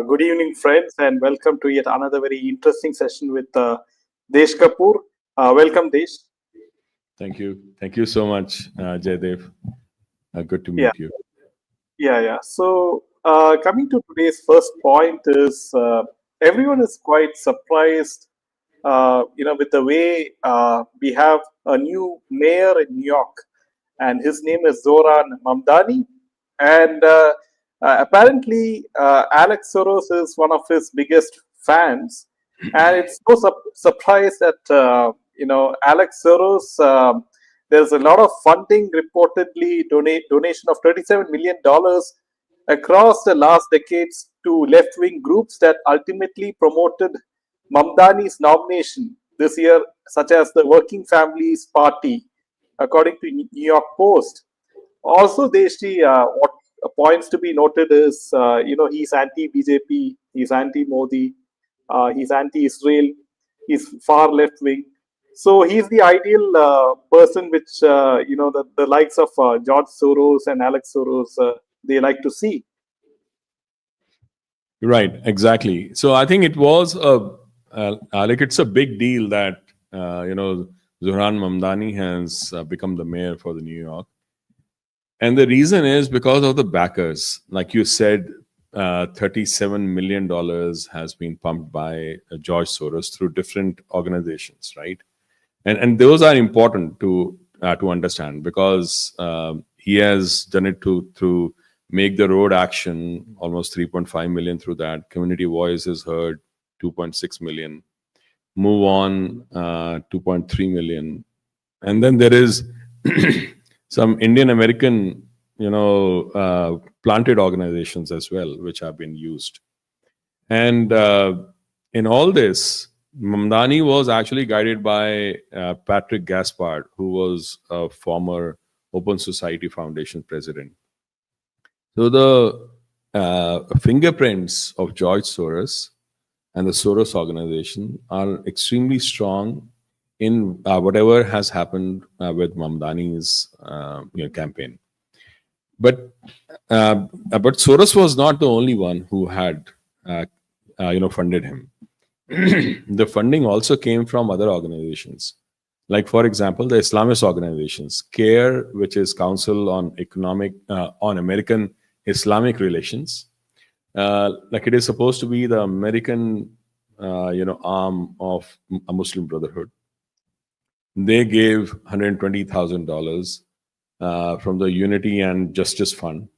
Good evening, friends, and welcome to yet another very interesting session with Desh Kapoor. Welcome, Desh. Thank you. Thank you so much, Jaydev. Good to Yeah, meet you. yeah. So, coming to today's first point is everyone is quite surprised, with the way we have a new mayor in New York, and his name is Zoran Mamdani, and apparently Alex Soros is one of his biggest fans, and it's no surprise that Alex Soros. There's a lot of funding reportedly donation of $37 million across the last decades to left-wing groups that ultimately promoted Mamdani's nomination this year, such as the Working Families Party, according to New York Post. Also, Deshi, what points to be noted is, he's anti-BJP, he's anti-Modi, he's anti-Israel, he's far left-wing. So he's the ideal person which, the likes of George Soros and Alex Soros, they like to see. Right, exactly. So I think it was it's a big deal that Zohran Mamdani has become the mayor for the New York, and the reason is because of the backers. Like you said, $37 million has been pumped by George Soros through different organizations, right? And those are important to understand because he has done it through Make the Road Action, almost 3.5 million through that. Community Voice is heard, 2.6 million. Move On, 2.3 million. And then there is some Indian American, planted organizations as well, which have been used. And in all this, Mamdani was actually guided by Patrick Gaspard, who was a former Open Society Foundation president. So the fingerprints of George Soros and the Soros organization are extremely strong in whatever has happened with Mamdani's campaign. But Soros was not the only one who had funded him. The funding also came from other organizations. Like, for example, the Islamist organizations, CARE, which is Council on American Islamic Relations. Like it is supposed to be the American, arm of a Muslim Brotherhood. They gave $120,000 from the Unity and Justice Fund.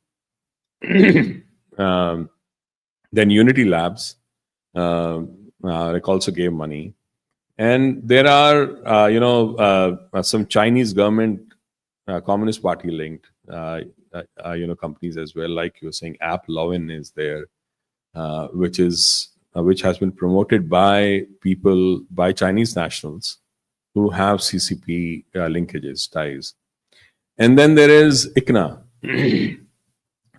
Then Unity Labs, also gave money. And there are, some Chinese government, Communist Party linked, companies as well. Like you were saying, App Lovin is there, which has been promoted by Chinese nationals who have CCP linkages, ties. And then there is ICNA.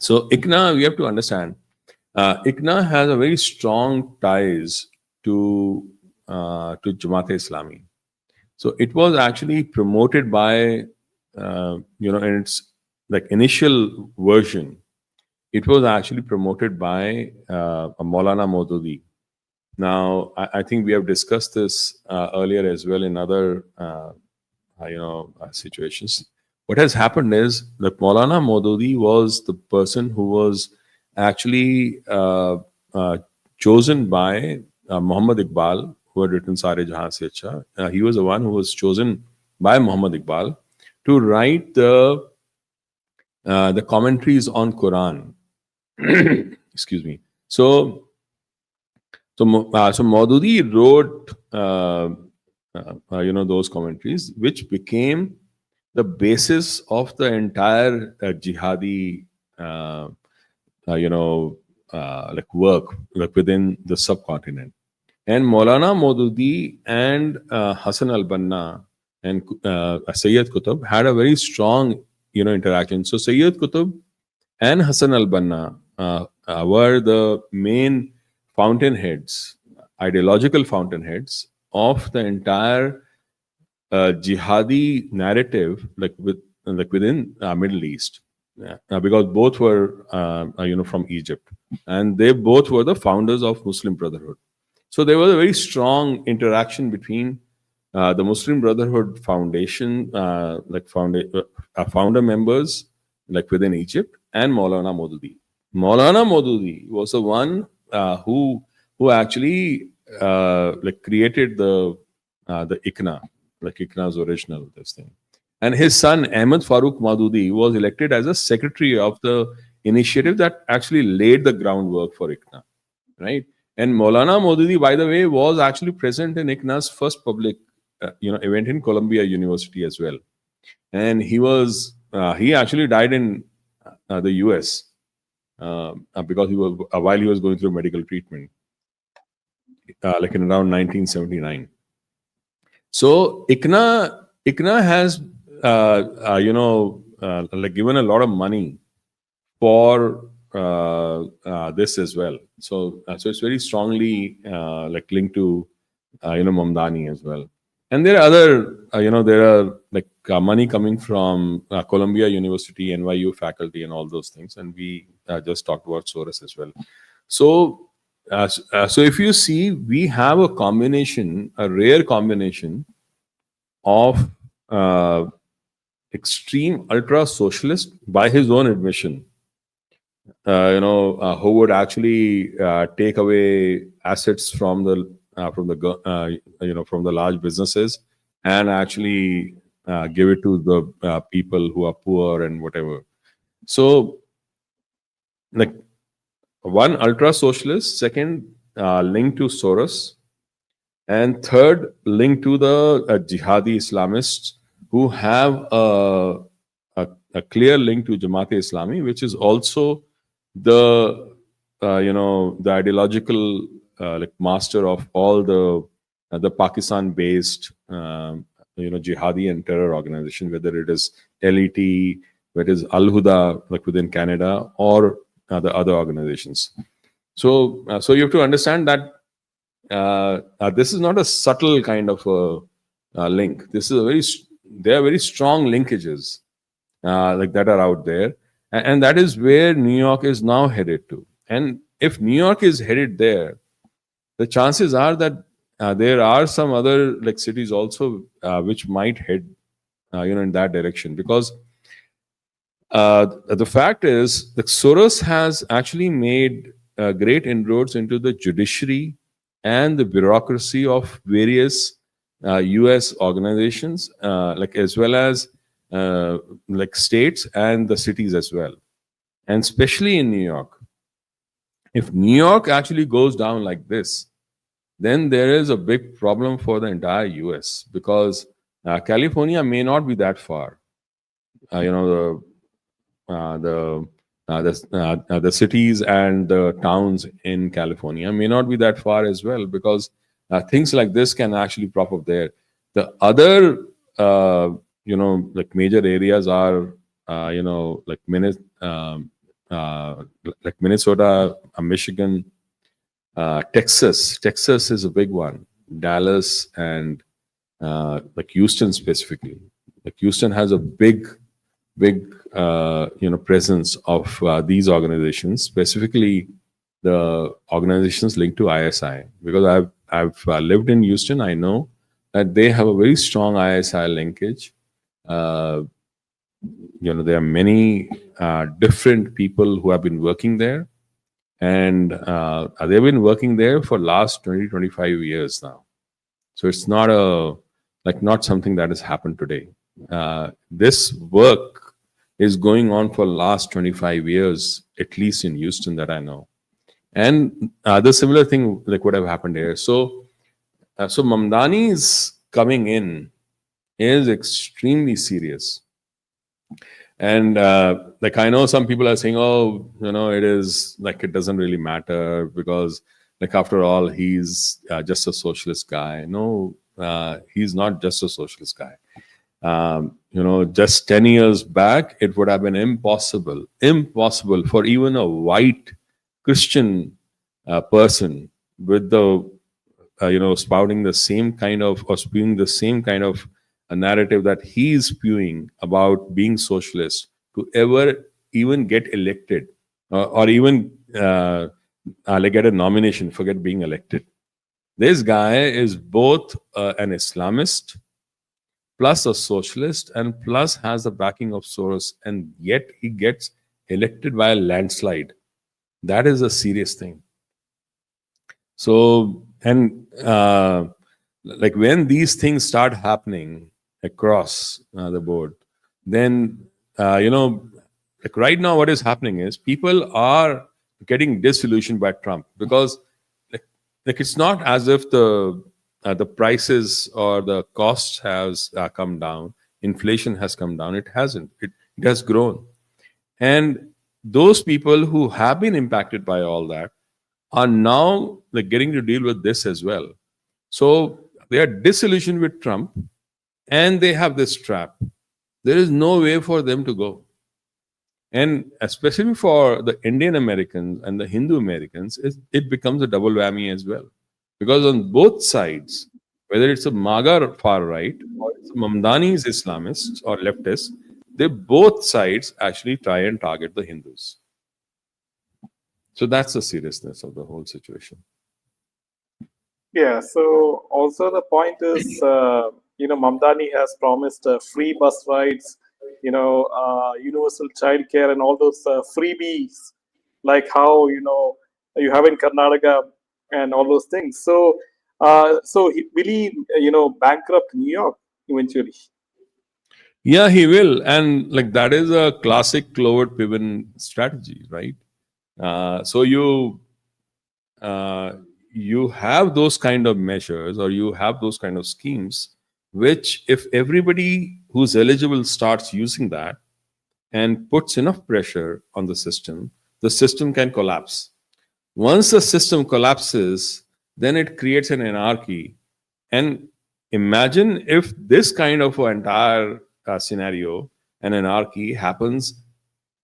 So ICNA, we have to understand, ICNA has a very strong ties to Jamaat-e-Islami. So it was actually promoted by, in its like initial version, it was actually promoted by Maulana Maududi. Now, I think we have discussed this earlier as well in other, situations. What has happened is that Maulana Maududi was the person who was actually chosen by Muhammad Iqbal, who had written Sare Jahan Se Acha. He was the one who was chosen by Muhammad Iqbal to write the commentaries on Quran. Excuse me. So Maududi wrote, those commentaries, which became the basis of the entire jihadi, work within the subcontinent. And Maulana Maududi and Hassan al-Banna and Sayyid Qutb had a very strong, interaction. So Sayyid Qutb and Hassan al-Banna were the main fountainheads, ideological fountainheads of the entire jihadi narrative, within Middle East. Yeah, because both were from Egypt, and they both were the founders of Muslim Brotherhood. So there was a very strong interaction between the Muslim Brotherhood Foundation, founder members like within Egypt, and Maulana Maududi. Maulana Maududi was the one who actually created the ICNA, like ICNA's original this thing. And his son Ahmed Farooq Maududi was elected as a secretary of the initiative that actually laid the groundwork for ICNA, right? And Maulana Maududi, by the way, was actually present in ICNA's first public event in Columbia University as well. And he actually died in the US because he was while he was going through medical treatment, like in around 1979. So ICNA has given a lot of money for this as well. So it's very strongly linked to Mamdani as well. And there are other there are money coming from Columbia University, NYU faculty, and all those things. And we just talked about Soros as well. So if you see, we have a rare combination of extreme ultra socialist, by his own admission, who would actually take away assets from the large businesses and actually give it to the people who are poor and whatever. So, like, one ultra socialist, second linked to Soros, and third linked to the jihadi Islamists who have a clear link to Jamaat Islami, which is also the ideological master of all the Pakistan-based jihadi and terror organization, whether it is LET, whether it is Al Huda, like within Canada, or the other organizations. So you have to understand that this is not a subtle kind of a link. This is there are very strong linkages that are out there, and that is where New York is now headed to. And if New York is headed there, the chances are that there are some other cities also which might head in that direction, because the fact is that Soros has actually made great inroads into the judiciary and the bureaucracy of various US organizations, as well as states and the cities as well, and especially in New York. If New York actually goes down like this, then there is a big problem for the entire US, because California may not be that far. The cities and the towns in California may not be that far as well, because things like this can actually prop up there. The other major areas are Minnesota, Michigan, Texas. Texas is a big one. Dallas and Houston specifically. Houston has a big presence of these organizations, specifically the organizations linked to ISI. Because I've lived in Houston, I know that they have a very strong ISI linkage. There are many different people who have been working there, and they've been working there for last 20-25 years now. So it's not not something that has happened today. This work is going on for last 25 years, at least in Houston, that I know. And the similar thing would have happened here. So Mamdani's coming in is extremely serious. And I know some people are saying, oh, it is it doesn't really matter, because after all, he's just a socialist guy. No, he's not just a socialist guy. Just 10 years back, it would have been impossible for even a white Christian person with the spouting the same kind of, or spewing the same kind of a narrative that he's spewing about being socialist, to ever even get elected or even like get a nomination, forget being elected. This guy is both an Islamist plus a socialist and plus has the backing of Soros, and yet he gets elected by a landslide. That is a serious thing. So, and like when these things start happening across the board, then like right now, what is happening is people are getting disillusioned by Trump because like it's not as if the prices or the costs has come down, inflation has come down. It hasn't. It has grown, and those people who have been impacted by all that are now like getting to deal with this as well. So they are disillusioned with Trump, and they have this trap. There is no way for them to go. And especially for the Indian Americans and the Hindu Americans, it becomes a double whammy as well. Because on both sides, whether it's a MAGA far right or it's a Mamdani's Islamists or leftists, they both sides actually try and target the Hindus. So that's the seriousness of the whole situation. Yeah. So also the point is, Mamdani has promised free bus rides, universal childcare and all those freebies, like how you have in Karnataka and all those things. So will he, bankrupt New York eventually? Yeah, he will. And like that is a classic Clover Piven strategy, right? So uh, you have those kind of measures or you have those kind of schemes, which if everybody who's eligible starts using that and puts enough pressure on the system can collapse. Once the system collapses, then it creates an anarchy. And imagine if this kind of an entire scenario, an anarchy happens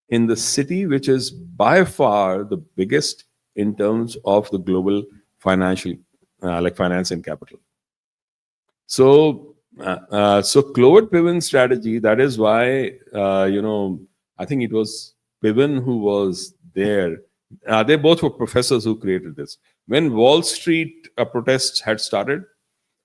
in the city, which is by far the biggest in terms of the global financial, like finance and capital. So Clover Piven strategy. That is why I think it was Piven who was there. They both were professors who created this. When Wall Street protests had started,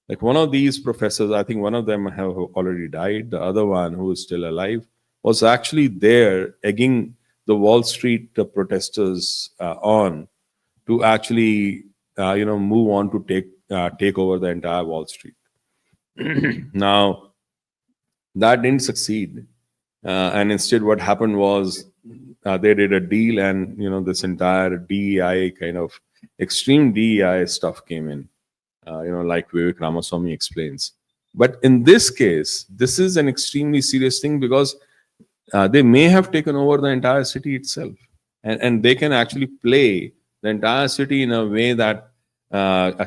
like one of these professors, I think one of them have already died. The other one, who is still alive, was actually there egging the Wall Street protesters on to actually, move on to take over the entire Wall Street. Now, that didn't succeed, and instead, what happened was they did a deal, and this entire DEI kind of extreme DEI stuff came in. Like Vivek Ramaswamy explains. But in this case, this is an extremely serious thing because they may have taken over the entire city itself, and they can actually play the entire city in a way that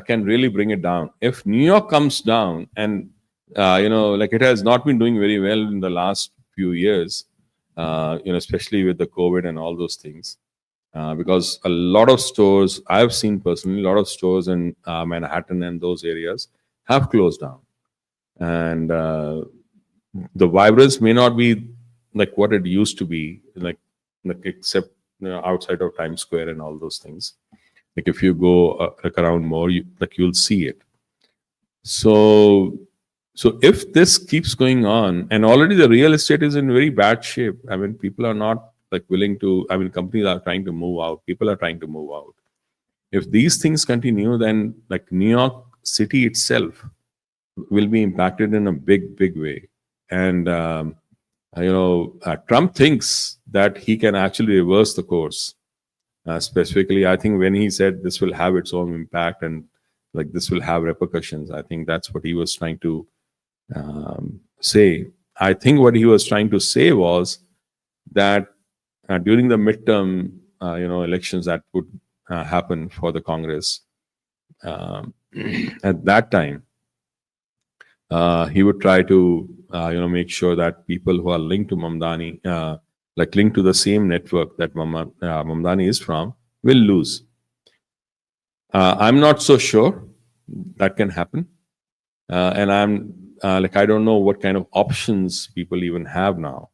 can really bring it down. If New York comes down, and like it has not been doing very well in the last few years, especially with the COVID and all those things. Because a lot of stores I've seen personally, a lot of stores in Manhattan and those areas have closed down, and the vibrance may not be like what it used to be, like except outside of Times Square and all those things. Like if you go like around more, you'll see it. So if this keeps going on, and already the real estate is in very bad shape. I mean, people are not like willing to. I mean, companies are trying to move out. People are trying to move out. If these things continue, then like New York City itself will be impacted in a big way. And Trump thinks that he can actually reverse the course. Specifically, I think when he said this will have its own impact and like this will have repercussions, I think that's what he was trying to say. I think what he was trying to say was that during the midterm, elections that would happen for the Congress, at that time, he would try to, make sure that people who are linked to Mamdani, like linked to the same network that Mamdani is from, will lose. I'm not so sure that can happen, and I'm like I don't know what kind of options people even have now.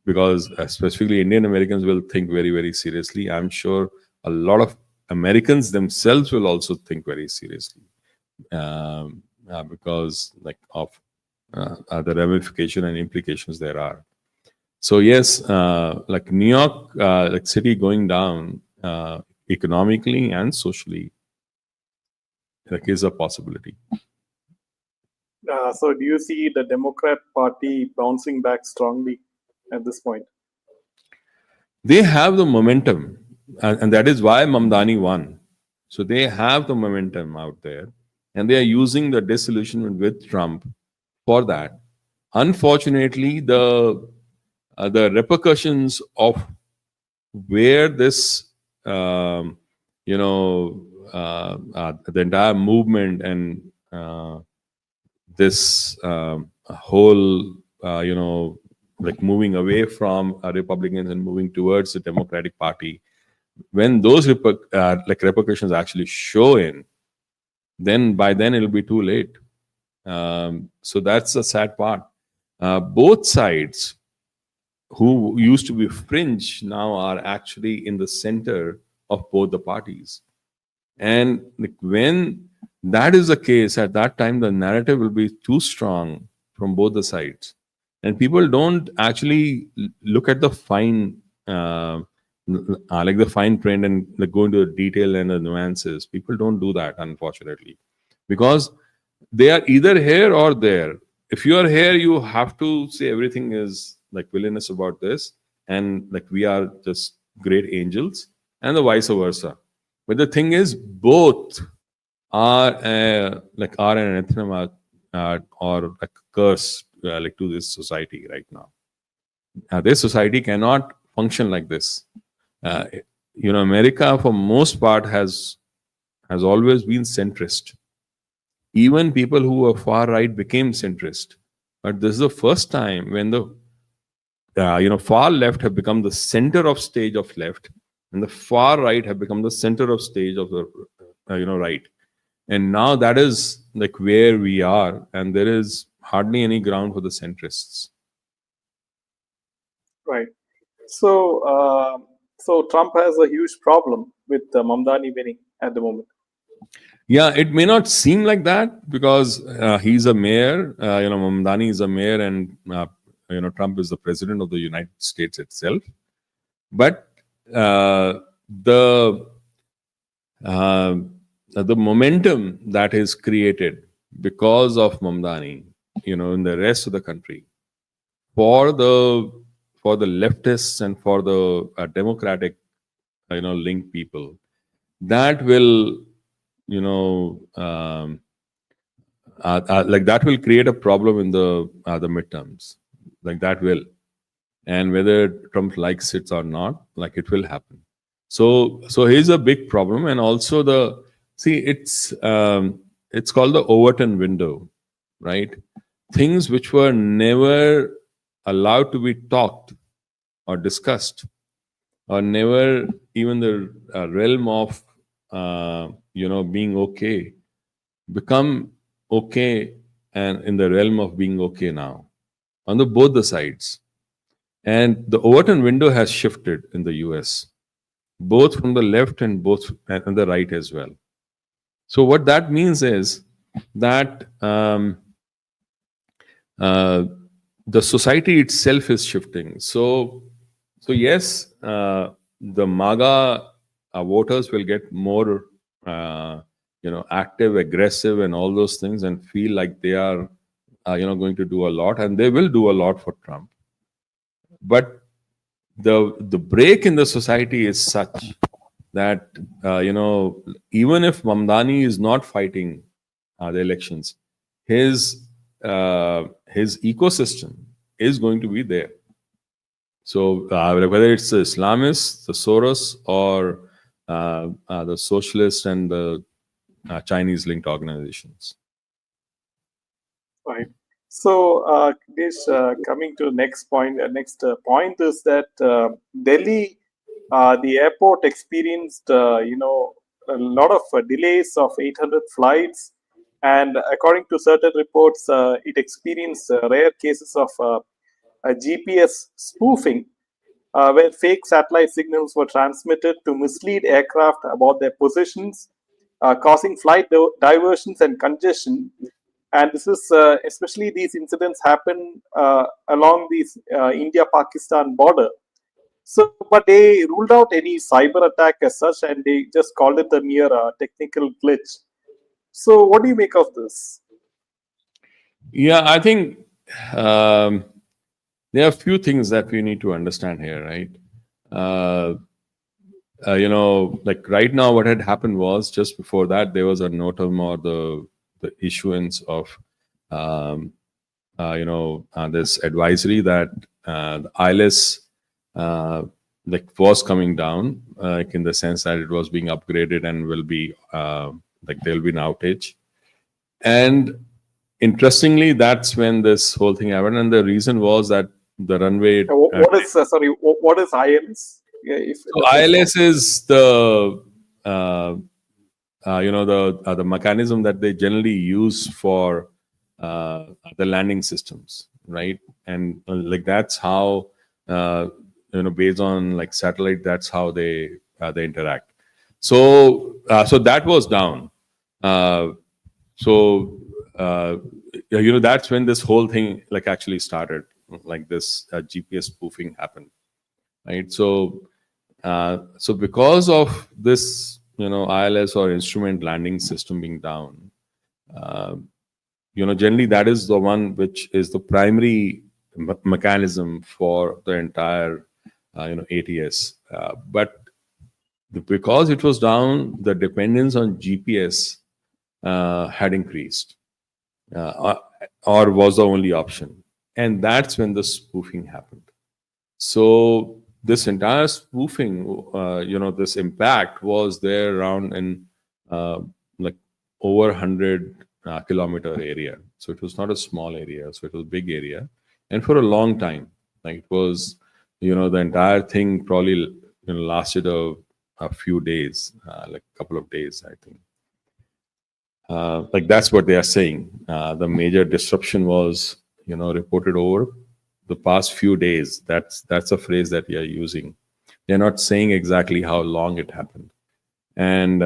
because specifically Indian Americans will think very, very seriously. I'm sure a lot of Americans themselves will also think very seriously, because like of the ramification and implications there are. So yes, like New York, like city going down economically and socially, like is a possibility. So do you see the Democrat Party bouncing back strongly at this point? They have the momentum, and that is why Mamdani won. So they have the momentum out there, and they are using the disillusionment with Trump for that. Unfortunately, the repercussions of where this um, the entire movement and this whole like moving away from Republicans and moving towards the Democratic Party, when those like repercussions actually show in, then by then it'll be too late. So that's the sad part. Both sides who used to be fringe now are actually in the center of both the parties. And like, when that is the case, at that time, the narrative will be too strong from both the sides. And people don't actually look at the fine, like the fine print and like go into the detail and the nuances. People don't do that, unfortunately, because they are either here or there. If you are here, you have to say everything is like villainous about this, and like we are just great angels, and the vice versa. But the thing is, both are like are an anathema or a curse like to this society right now. This society cannot function like this. Uh, America for most part has always been centrist. Even people who were far right became centrist. But this is the first time when the far left have become the center of stage of left, and the far right have become the center of stage of the right. And now that is like where we are, and there is hardly any ground for the centrists. Right. So Trump has a huge problem with Mamdani winning at the moment. Yeah, it may not seem like that because he's a mayor. Mamdani is a mayor, and Trump is the president of the United States itself. But the uh, the momentum that is created because of Mamdani, in the rest of the country, for the leftists and for the democratic, linked people, that will, you know, like that will create a problem in the midterms, like that will, and whether Trump likes it or not, like it will happen. So here's a big problem, and also it's called the Overton window, right? Things which were never allowed to be talked or discussed, or never even the realm of being okay, become okay, and in the realm of being okay now on the both the sides. And the Overton window has shifted in the US, both from the left and both and the right as well. So what that means is that uh, the society itself is shifting. So yes, the MAGA voters will get more, active, aggressive, and all those things, and feel like they are, going to do a lot, and they will do a lot for Trump. But the break in the society is such that even if Mamdani is not fighting the elections, his ecosystem is going to be there. So whether it's the Islamists, the Soros, or the socialist and the Chinese linked organizations. Right. So, Desh, coming to next point, next point is that Delhi, the airport experienced, a lot of delays of 800 flights, and according to certain reports, it experienced rare cases of GPS spoofing, where fake satellite signals were transmitted to mislead aircraft about their positions, causing flight diversions and congestion. And this is especially these incidents happen along the India-Pakistan border. So, but they ruled out any cyber attack as such, and they just called it a mere technical glitch. So, what do you make of this? Yeah, I think um, there are a few things that we need to understand here, right? Uh, like right now, what had happened was just before that there was a notum or the issuance of this advisory that the ILS like was coming down, like in the sense that it was being upgraded and will be like there will be an outage. And interestingly, that's when this whole thing happened, and the reason was that the runway. What is sorry? What is ILS? Yeah, if So ILS is the the mechanism that they generally use for the landing systems, right? And like that's how based on like satellite, that's how they interact. So that was down. Uh, so that's when this whole thing like actually started, like this GPS spoofing happened, right? So because of this, ILS or instrument landing system being down, uh, generally that is the one which is the primary mechanism for the entire, ATS. But because it was down, the dependence on GPS had increased, uh, or was the only option, and that's when the spoofing happened. So this entire spoofing, this impact was there around in like over 100 kilometer area. So it was not a small area. So it was a big area, and for a long time, like it was, the entire thing probably lasted a few days, like a couple of days, I think. Like that's what they are saying. The major disruption was, reported over the past few days. That's a phrase that we are using. They're not saying exactly how long it happened, and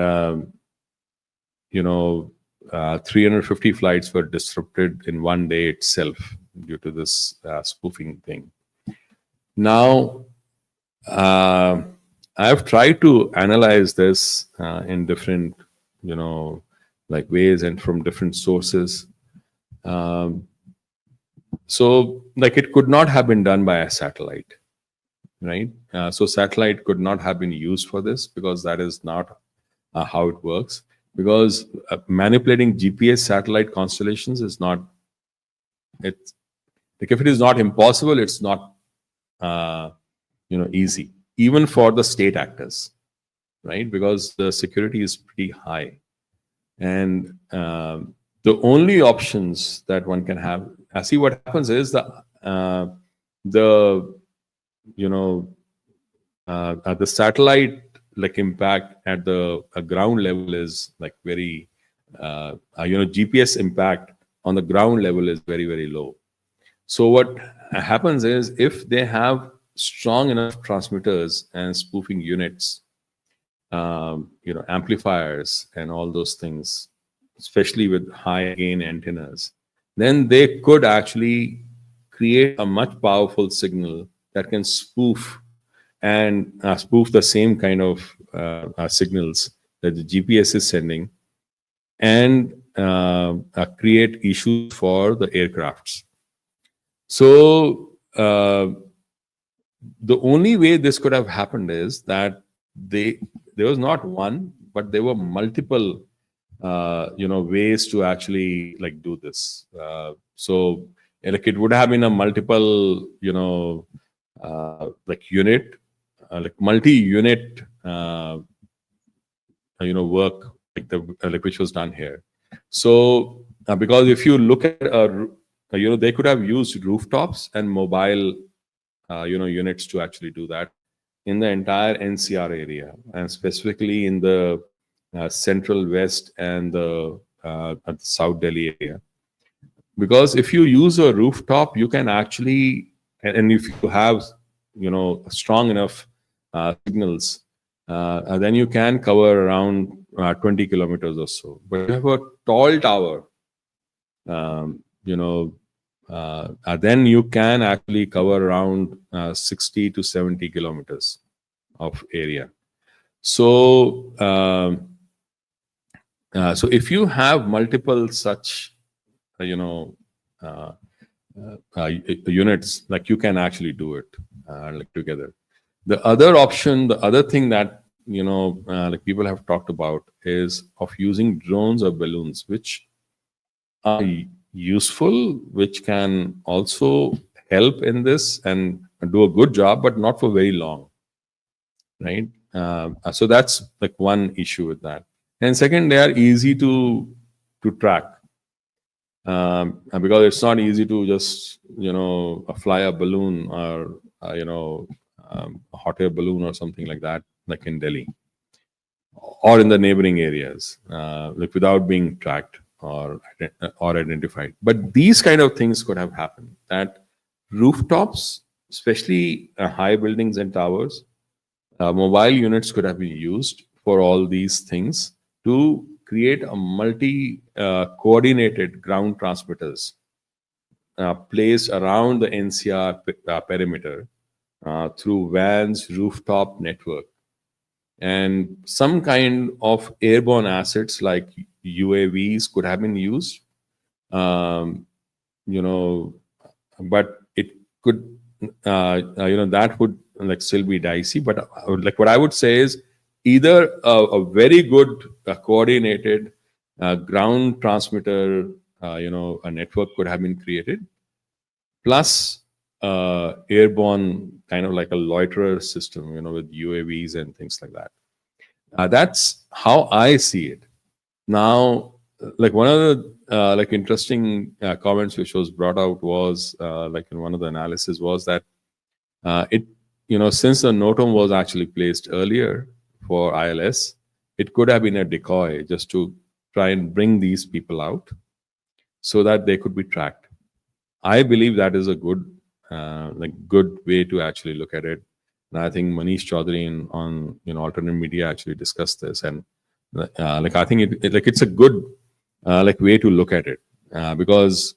350 flights were disrupted in one day itself due to this spoofing thing. Now, I've tried to analyze this in different, like ways and from different sources. Um, so, like, it could not have been done by a satellite, right? So, satellite could not have been used for this because that is not how it works. Because manipulating GPS satellite constellations is not. It's like if it is not impossible, it's not easy, even for the state actors, right? Because the security is pretty high, and the only options that one can have. See, what happens is the the satellite like impact at the ground level is like very GPS impact on the ground level is very, very low. So what happens is if they have strong enough transmitters and spoofing units, amplifiers and all those things, especially with high gain antennas, then they could actually create a much powerful signal that can spoof and spoof the same kind of signals that the GPS is sending, and create issues for the aircrafts. So the only way this could have happened is that there was not one, but there were multiple ways to actually like do this. So like it would have been a multiple like unit, like multi-unit work like the like which was done here. So because if you look at they could have used rooftops and mobile units to actually do that in the entire NCR area, and specifically in the central west and the South Delhi area. Because if you use a rooftop, you can actually and if you have strong enough signals, then you can cover around 20 kilometers or so. But if you have a tall tower, um, you know then you can actually cover around 60 to 70 kilometers of area. So so if you have multiple such uh, you know uh, units, like you can actually do it like together. The other option, the other thing that like people have talked about is of using drones or balloons, which are useful, which can also help in this and do a good job, but not for very long, right? So that's like one issue with that. And second, they are easy to track, because it's not easy to just fly a balloon or a hot air balloon or something like that, like in Delhi or in the neighboring areas, like without being tracked or identified. But these kind of things could have happened. That rooftops, especially high buildings and towers, mobile units could have been used for all these things to create a multi coordinated ground transmitters placed around the NCR perimeter through vans, rooftop network, and some kind of airborne assets like UAVs could have been used. Um, you know, but it could, that would like still be dicey. But like what I would say is either a very good coordinated ground transmitter, a network could have been created, plus airborne kind of like a loiterer system, with UAVs and things like that. That's how I see it. Now, like one of the like interesting comments which was brought out was like in one of the analysis was that it since the NOTAM was actually placed earlier for ILS, it could have been a decoy just to try and bring these people out so that they could be tracked. I believe that is a good way to actually look at it. And I think Manish Chaudhary on alternate media actually discussed this, and like I think it's a good like way to look at it, because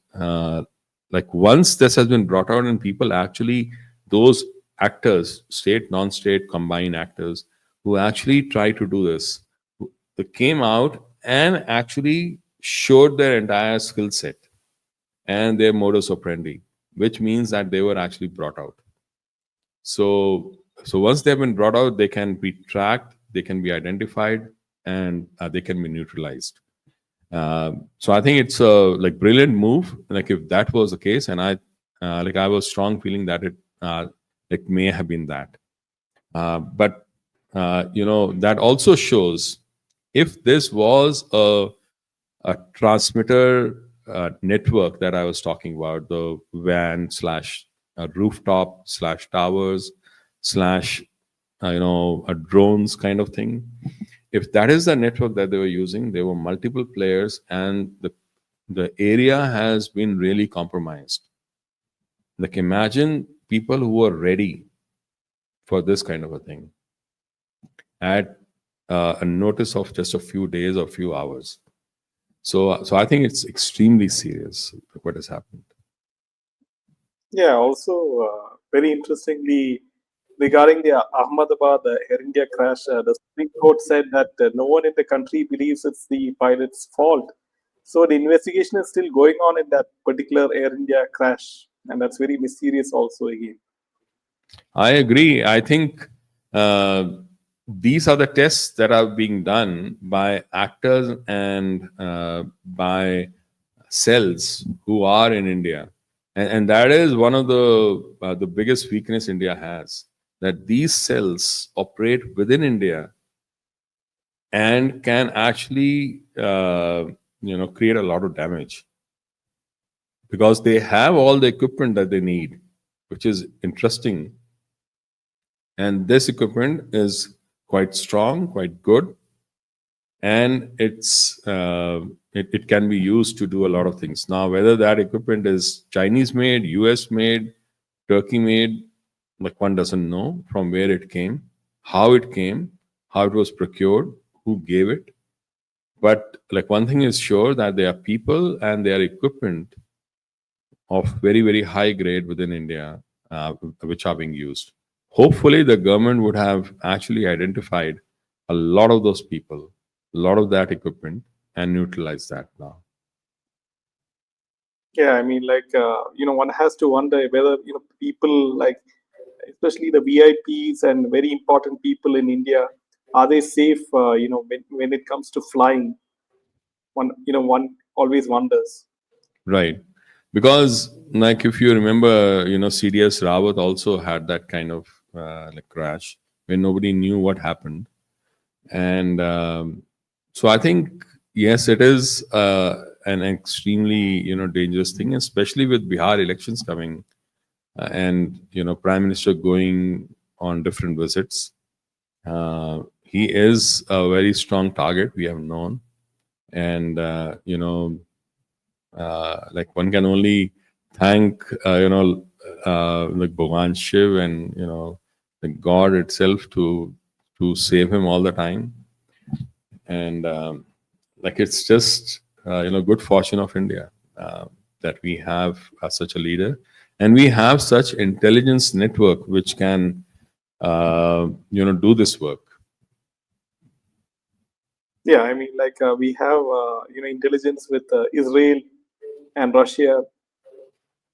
like once this has been brought out and people actually, those actors, state, non-state, combined actors who actually try to do this, they came out and actually showed their entire skill set and their modus operandi, which means that they were actually brought out. So once they've been brought out, they can be tracked, they can be identified, and they can be neutralized. So I think it's a like brilliant move. Like if that was the case, and I was strong feeling that it may have been that, but that also shows if this was a transmitter network that I was talking about, the WAN slash rooftop slash towers slash a drones kind of thing. If that is the network that they were using, there were multiple players, and the area has been really compromised. Like imagine people who are ready for this kind of a thing at a notice of just a few days or few hours. So I think it's extremely serious what has happened. Yeah, also very interestingly, regarding the Ahmedabad Air India crash, the Supreme Court said that no one in the country believes it's the pilot's fault. So the investigation is still going on in that particular Air India crash, and that's very mysterious also again. I agree. I think uh, these are the tests that are being done by actors and by cells who are in India, and that is one of the biggest weakness India has. That these cells operate within India and can actually create a lot of damage because they have all the equipment that they need, which is interesting. And this equipment is quite strong, quite good, and it can be used to do a lot of things. Now, whether that equipment is Chinese made, US made, Turkey made, like one doesn't know from where it came, how it came, how it was procured, who gave it. But like one thing is sure that there are people and their equipment of very, very high grade within India, which are being used. Hopefully, the government would have actually identified a lot of those people, a lot of that equipment, and neutralized that now. Yeah, I mean, like, one has to wonder whether, people like, especially the VIPs and very important people in India, are they safe, when it comes to flying? One always wonders. Right. Because, like, if you remember, CDS Rawat also had that kind of like crash when nobody knew what happened. And so I think, yes, it is an extremely, dangerous thing, especially with Bihar elections coming and, Prime Minister going on different visits. He is a very strong target, we have known. And, like one can only thank like Bhagwan Shiv and the God itself to save him all the time. And like it's just good fortune of India that we have such a leader, and we have such intelligence network which can do this work. Yeah, I mean, like, we have, intelligence with Israel and Russia. Right.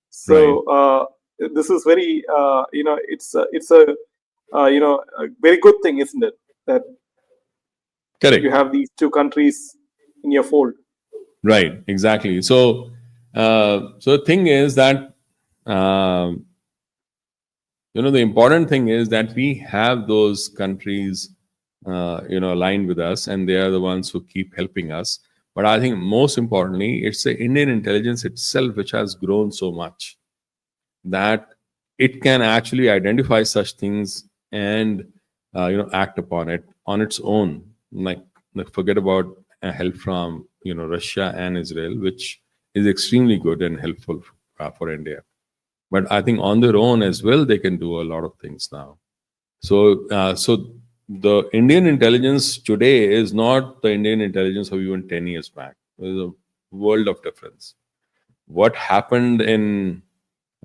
So this is very, it's a very good thing, isn't it? That you Correct. have these two countries in your fold. Right, exactly. So the thing is that um, the important thing is that we have those countries aligned with us, and they are the ones who keep helping us. But I think most importantly, it's the Indian intelligence itself which has grown so much that it can actually identify such things and act upon it on its own. Like forget about help from Russia and Israel, which is extremely good and helpful for India. But I think on their own as well, they can do a lot of things now. So the Indian intelligence today is not the Indian intelligence of even 10 years back. There's a world of difference. What happened in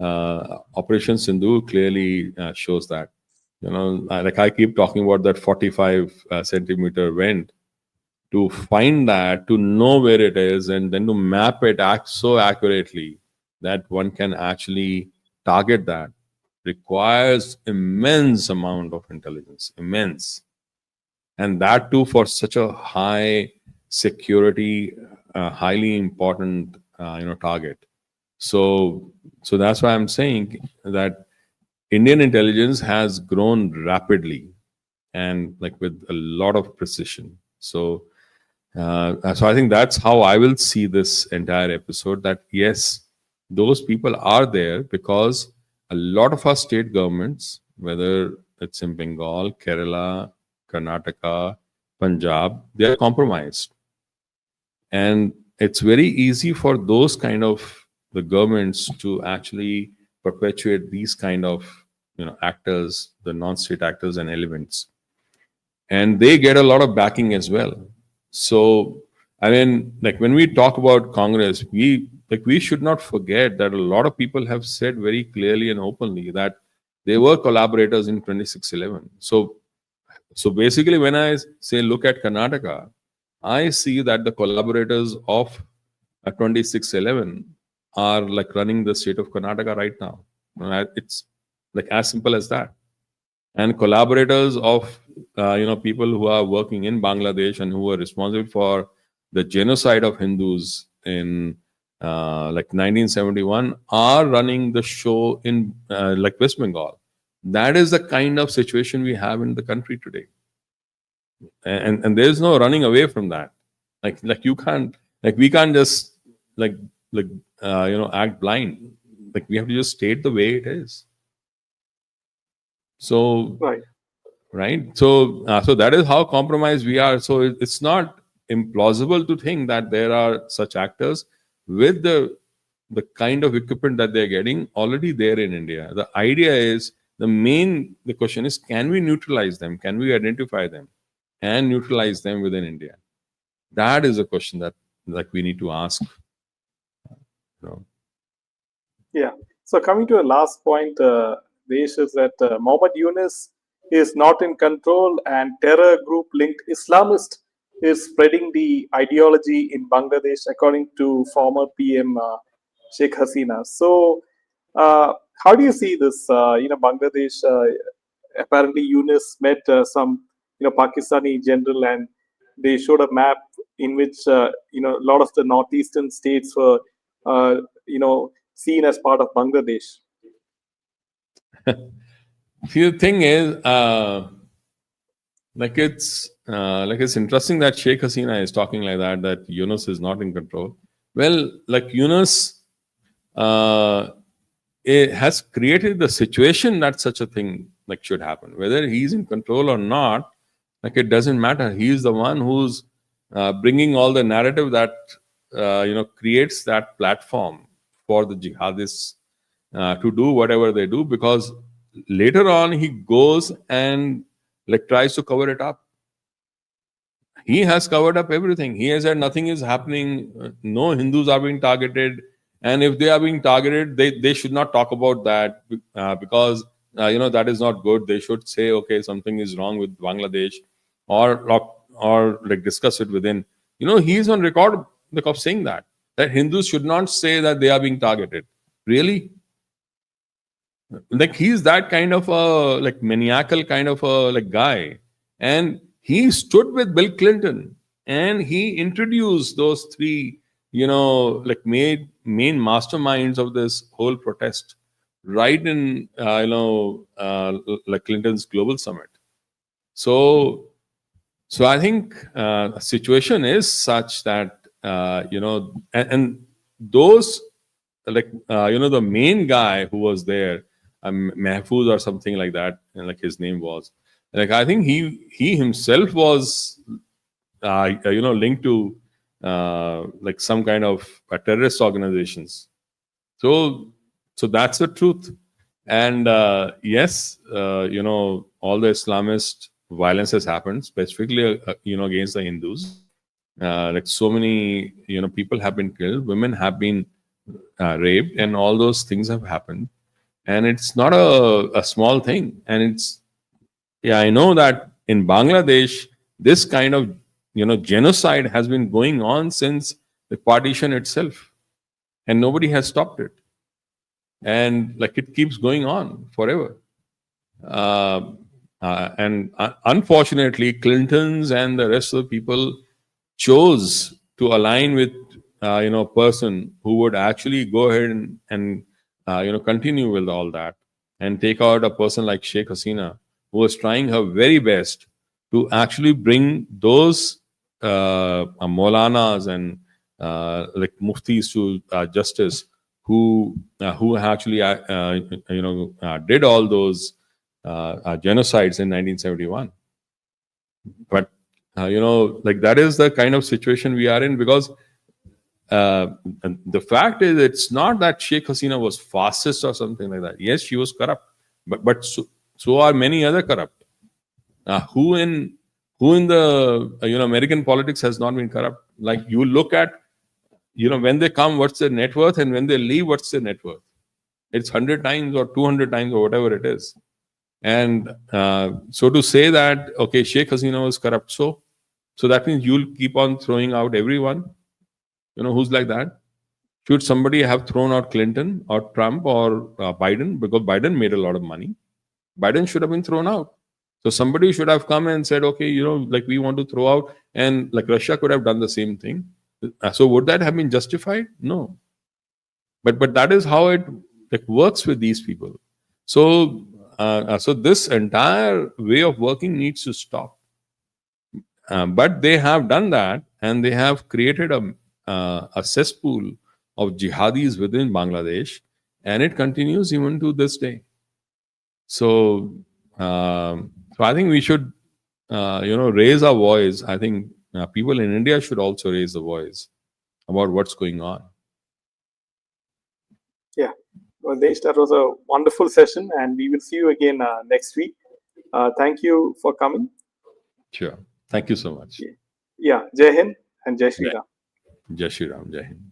Operation Sindhu clearly shows that. Like I keep talking about that 45 centimeter vent. To find that, to know where it is, and then to map it act so accurately that one can actually target that requires immense amount of intelligence, immense, and that too for such a high security, highly important target. So that's why I'm saying that Indian intelligence has grown rapidly and like with a lot of precision. So I think that's how I will see this entire episode. That yes, those people are there because a lot of our state governments, whether it's in Bengal, Kerala, Karnataka, Punjab, they are compromised, and it's very easy for those kind of the governments to actually perpetuate these kind of actors, the non-state actors and elements, and they get a lot of backing as well. So I mean, like when we talk about Congress, we should not forget that a lot of people have said very clearly and openly that they were collaborators in 2611. So basically, when I say look at Karnataka, I see that the collaborators of 2611 are like running the state of Karnataka right now. It's like as simple as that. And collaborators of people who are working in Bangladesh and who are responsible for the genocide of Hindus in like 1971 are running the show in like West Bengal. That is the kind of situation we have in the country today, and there's no running away from that. Like you can't, like we can't just like like act blind. Like we have to just state the way it is. So Right. right, so that is how compromised we are. So it's not implausible to think that there are such actors with the the kind of equipment that they're getting already there in India. The idea is the question is, can we neutralize them? Can we identify them and neutralize them within India? That is a question that like we need to ask. You know. Yeah. So coming to the last point, Desh, is that Mohammed Yunus is not in control, and terror group linked Islamist is spreading the ideology in Bangladesh, according to former PM Sheikh Hasina. So, how do you see this? Bangladesh. Apparently, Yunus met some Pakistani general, and they showed a map in which a lot of the northeastern states were uh, seen as part of Bangladesh. See, the thing is, like it's interesting that Sheikh Hasina is talking like that. That Yunus is not in control. Well, like Yunus, it has created the situation that such a thing like should happen. Whether he's in control or not, like it doesn't matter. He is the one who's bringing all the narrative that creates that platform for the jihadists to do whatever they do, because later on he goes and like tries to cover it up. He has covered up everything. He has said nothing is happening, no Hindus are being targeted, and if they are being targeted, they should not talk about that because that is not good. They should say, okay, something is wrong with Bangladesh, or like discuss it within. He is on record like, of saying that Hindus should not say that they are being targeted. Really? Like he's that kind of a like maniacal kind of a like guy, and he stood with Bill Clinton and he introduced those three like main masterminds of this whole protest right in like Clinton's global summit. So I think the situation is such that and those like the main guy who was there, Mahfouz or something like that, and like his name was, like I think he himself was linked to like some kind of terrorist organizations. So that's the truth. And yes, all the Islamist violence has happened, specifically against the Hindus. Like so many people have been killed, women have been raped, and all those things have happened. And it's not a small thing. And it's, yeah, I know that in Bangladesh, this kind of genocide has been going on since the partition itself, and nobody has stopped it. And like it keeps going on forever. Uh, and unfortunately, Clintons and the rest of the people chose to align with a person who would actually go ahead and continue with all that, and take out a person like Sheikh Hasina, who was trying her very best to actually bring those Maulanas and like muftis to justice, who actually did all those genocides in 1971. But like that is the kind of situation we are in, because and the fact is, it's not that Sheikh Hasina was fastest or something like that. Yes, she was corrupt, but so are many other corrupt. Who in the American politics has not been corrupt? Like you look at when they come, what's their net worth, and when they leave, what's their net worth? It's 100 times or 200 times or whatever it is. And so to say that okay, Sheikh Hasina was corrupt, so that means you'll keep on throwing out everyone who's like that. Should somebody have thrown out Clinton or Trump or Biden, because Biden made a lot of money? Biden should have been thrown out. So somebody should have come and said, okay, like we want to throw out, and like Russia could have done the same thing. So would that have been justified? No. But that is how it like works with these people. So so this entire way of working needs to stop. But they have done that, and they have created a cesspool of jihadis within Bangladesh, and it continues even to this day. So, so I think we should, raise our voice. I think people in India should also raise the voice about what's going on. Well, Desh, that was a wonderful session, and we will see you again next week. Thank you for coming. Sure. Thank you so much. Yeah, Jai Hind and Jai Shri Jai, Ram. Jai Shri Ram. Jai Hind.